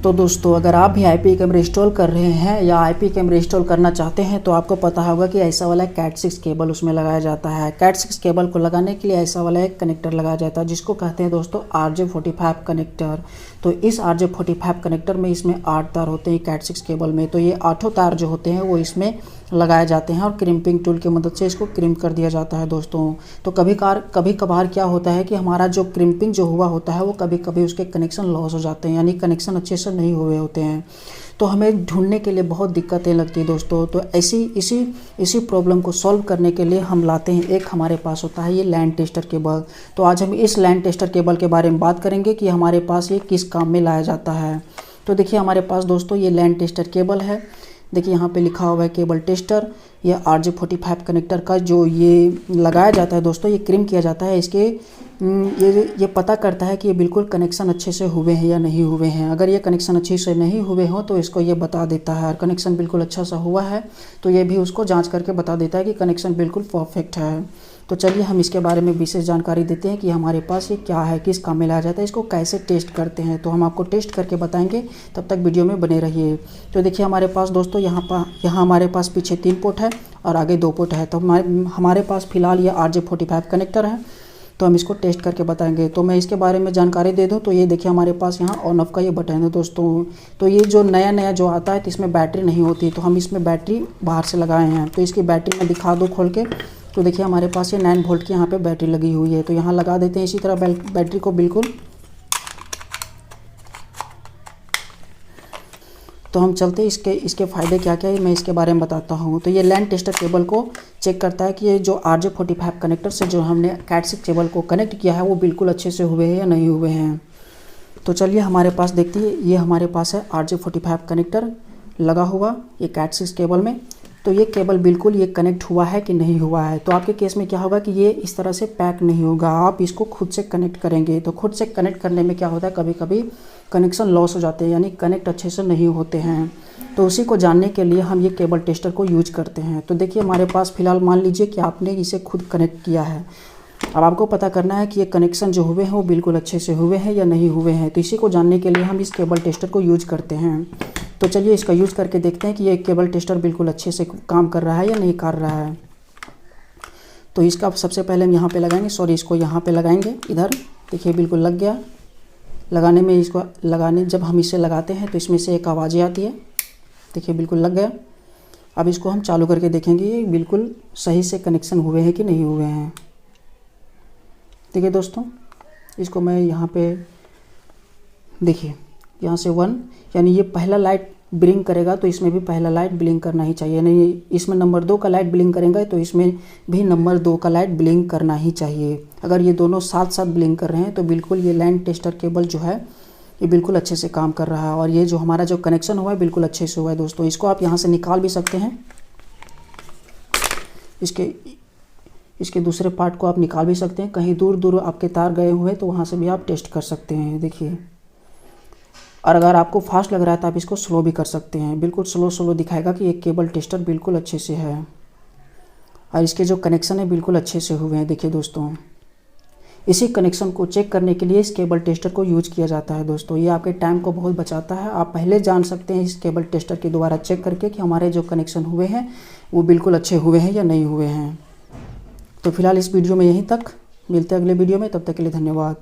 तो दोस्तों अगर आप भी आईपी कैमरा इंस्टॉल कर रहे हैं या आईपी कैमरा इंस्टॉल करना चाहते हैं तो आपको पता होगा कि ऐसा वाला कैट 6 केबल उसमें लगाया जाता है। कैट 6 केबल को लगाने के लिए ऐसा वाला एक कनेक्टर लगाया जाता है जिसको कहते हैं दोस्तों RJ45 कनेक्टर। तो इस RJ45 कनेक्टर में इसमें 8 तार होते हैं कैट 6 केबल में। तो ये 8 तार जो होते हैं वो इसमें लगाए जाते हैं और क्रिम्पिंग टूल की मदद से इसको क्रिम्प कर दिया जाता है दोस्तों। तो कभी कभार क्या होता है कि हमारा जो क्रिम्पिंग जो हुआ होता है वो कभी कभी उसके कनेक्शन लॉस हो जाते हैं, यानी कनेक्शन अच्छे से नहीं हुए होते हैं। तो हमें ढूंढने के लिए बहुत दिक्कतें लगती है दोस्तों। तो इसी प्रॉब्लम को सॉल्व करने के लिए हम लाते हैं एक हमारे पास होता है ये लैन टेस्टर केबल। तो आज हम इस लैन टेस्टर केबल के बारे में बात करेंगे कि हमारे पास ये किस काम में लाया जाता है। तो देखिए हमारे पास दोस्तों ये लैन टेस्टर केबल है। देखिए यहाँ पे लिखा हुआ है केबल टेस्टर। ये RJ45 कनेक्टर का जो ये लगाया जाता है दोस्तों, ये क्रिम किया जाता है। इसके ये पता करता है कि ये बिल्कुल कनेक्शन अच्छे से हुए हैं या नहीं हुए हैं। अगर ये कनेक्शन अच्छे से नहीं हुए हों तो इसको ये बता देता है, और कनेक्शन बिल्कुल अच्छा सा हुआ है तो ये भी उसको जांच करके बता देता है कि कनेक्शन बिल्कुल परफेक्ट है। तो चलिए हम इसके बारे में विशेष जानकारी देते हैं कि हमारे पास ये क्या है, किस काम में लाया जाता है, इसको कैसे टेस्ट करते हैं। तो हम आपको टेस्ट करके बताएंगे, तब तक वीडियो में बने रहिए। तो देखिए हमारे पास दोस्तों यहाँ हमारे पास पीछे 3 पोर्ट है और आगे 2 पोर्ट है। तो हमारे पास फ़िलहाल ये RJ45 कनेक्टर है, तो हम इसको टेस्ट करके बताएंगे। तो मैं इसके बारे में जानकारी दे दूं तो ये देखिए हमारे पास यहाँ ऑन ऑफ का ये बटन है दोस्तों। तो ये जो नया जो आता है तो इसमें बैटरी नहीं होती, तो हम इसमें बैटरी बाहर से लगाए हैं। तो इसकी बैटरी मैं दिखा दूँ खोल के। तो देखिए हमारे पास ये 9 वोल्ट की यहाँ पे बैटरी लगी हुई है। तो यहाँ लगा देते हैं इसी तरह बैटरी को बिल्कुल। तो हम चलते इसके फ़ायदे क्या क्या है मैं इसके बारे में बताता हूँ। तो ये लैन टेस्टर केबल को चेक करता है कि ये जो RJ45 कनेक्टर से जो हमने कैट 6 केबल को कनेक्ट किया है वो बिल्कुल अच्छे से हुए हैं या नहीं हुए हैं। तो चलिए हमारे पास देखते हैं, ये हमारे पास है RJ45 कनेक्टर लगा हुआ ये कैट 6 केबल में। तो ये केबल बिल्कुल ये कनेक्ट हुआ है कि नहीं हुआ है। तो आपके केस में क्या होगा कि ये इस तरह से पैक नहीं होगा, आप इसको खुद से कनेक्ट करेंगे। तो खुद से कनेक्ट करने में क्या होता है, कभी कभी कनेक्शन लॉस हो जाते हैं, यानी कनेक्ट अच्छे से नहीं होते हैं। तो उसी को जानने के लिए हम ये केबल टेस्टर को यूज करते हैं। तो देखिए हमारे पास फ़िलहाल मान लीजिए कि आपने इसे खुद कनेक्ट किया है। अब आपको पता करना है कि ये कनेक्शन जो हुए हैं वो बिल्कुल अच्छे से हुए हैं या नहीं हुए हैं। तो इसी को जानने के लिए हम इस केबल टेस्टर को यूज करते हैं। तो चलिए इसका यूज़ करके देखते हैं कि ये केबल टेस्टर बिल्कुल अच्छे से काम कर रहा है या नहीं कर रहा है। तो इसका सबसे पहले हम यहाँ पे लगाएंगे, इसको यहाँ पे लगाएंगे इधर। देखिए बिल्कुल लग गया। जब हम इसे लगाते हैं तो इसमें से एक आवाज़ें आती है। देखिए बिल्कुल लग गया। अब इसको हम चालू करके देखेंगे ये बिल्कुल सही से कनेक्शन हुए हैं कि नहीं हुए हैं। देखिए दोस्तों इसको मैं यहाँ पे देखिए यहाँ से 1 यानी ये पहला लाइट ब्लिंक करेगा तो इसमें भी पहला लाइट ब्लिंक करना ही चाहिए। नहीं इसमें नंबर 2 का लाइट ब्लिंक करेंगे तो इसमें भी नंबर 2 का लाइट ब्लिंक करना ही चाहिए। अगर ये दोनों साथ साथ ब्लिंक कर रहे हैं तो बिल्कुल ये लैन टेस्टर केबल जो है ये बिल्कुल अच्छे से काम कर रहा है। और ये जो हमारा जो कनेक्शन हुआ है बिल्कुल अच्छे से हुआ है दोस्तों। इसको आप यहाँ से निकाल भी सकते हैं, इसके दूसरे पार्ट को आप निकाल भी सकते हैं। कहीं दूर आपके तार गए हुए तो वहाँ से भी आप टेस्ट कर सकते हैं। देखिए, और अगर आपको फास्ट लग रहा है तो आप इसको स्लो भी कर सकते हैं। बिल्कुल स्लो दिखाएगा कि एक केबल टेस्टर बिल्कुल अच्छे से है और इसके जो कनेक्शन है बिल्कुल अच्छे से हुए हैं। देखिए दोस्तों इसी कनेक्शन को चेक करने के लिए इस केबल टेस्टर को यूज किया जाता है दोस्तों। ये आपके टाइम को बहुत बचाता है। आप पहले जान सकते हैं इस केबल टेस्टर के द्वारा चेक करके कि हमारे जो कनेक्शन हुए हैं वो बिल्कुल अच्छे हुए हैं या नहीं हुए हैं। तो फिलहाल इस वीडियो में यहीं तक, मिलते हैं अगले वीडियो में, तब तक के लिए धन्यवाद।